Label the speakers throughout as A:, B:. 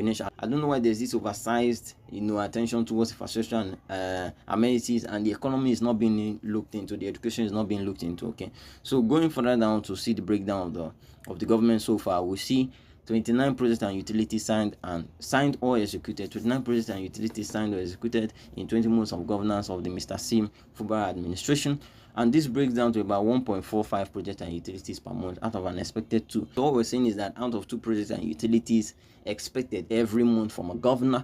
A: combination. I don't know why there's this oversized, attention towards infrastructure and amenities, and the economy is not being looked into, the education is not being looked into. Okay, so going further down to see the breakdown of the government so far, we see 29 projects and utilities signed or executed. 29 projects and utilities signed or executed in 20 months of governance of the Mr. Sim Fubara administration. And this breaks down to about 1.45 projects and utilities per month out of an expected 2. So what we're saying is that out of 2 projects and utilities expected every month from a governor,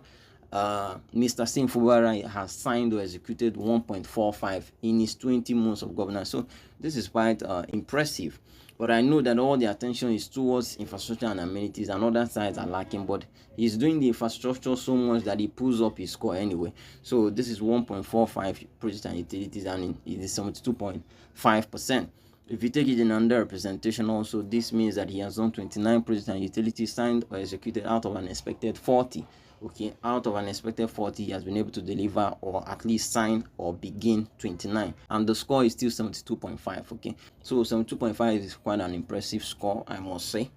A: Mr. Sim Fubara has signed or executed 1.45 in his 20 months of governance. So this is quite impressive. But I know that all the attention is towards infrastructure and amenities, and other sides are lacking. But he's doing the infrastructure so much that he pulls up his score anyway. So this is 1.45 projects and utilities, and it is 72.5%. If you take it in under representation also, this means that he has done 29 projects and utilities signed or executed out of an expected 40. Okay, out of an expected 40, he has been able to deliver or at least sign or begin 29, and the score is still 72.5. okay, so 72.5 is quite an impressive score, I must say,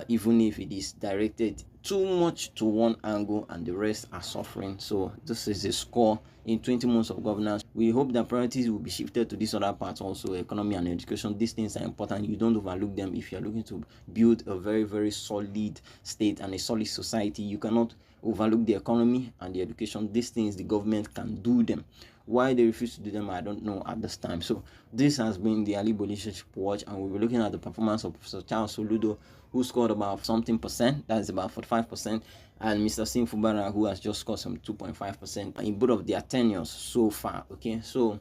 A: even if it is directed too much to one angle and the rest are suffering. So this is a score in 20 months of governance. We hope that priorities will be shifted to these other parts also, economy and education. These things are important. You don't overlook them if you're looking to build a very, very solid state and a solid society. You cannot overlook the economy and the education. These things, the government can do them. Why they refuse to do them, I don't know at this time. So this has been the Alaigbo Leadership Watch, and we'll be looking at the performance of Professor Charles Soludo, who scored about something percent, that is about 45%, and Mr. Sim Fubara, who has just scored some 2.5% in both of their tenures so far. Okay, so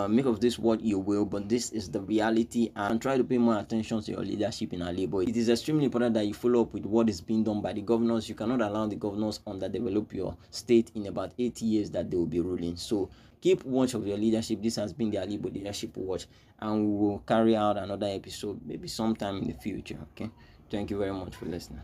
A: make of this what you will, but this is the reality, and try to pay more attention to your leadership in Alaigbo. It is extremely important that you follow up with what is being done by the governors. You cannot allow the governors underdevelop your state in about 80 years that they will be ruling. So keep watch of your leadership. This has been the Alaigbo Leadership Watch, and we will carry out another episode maybe sometime in the future. Okay, thank you very much for listening.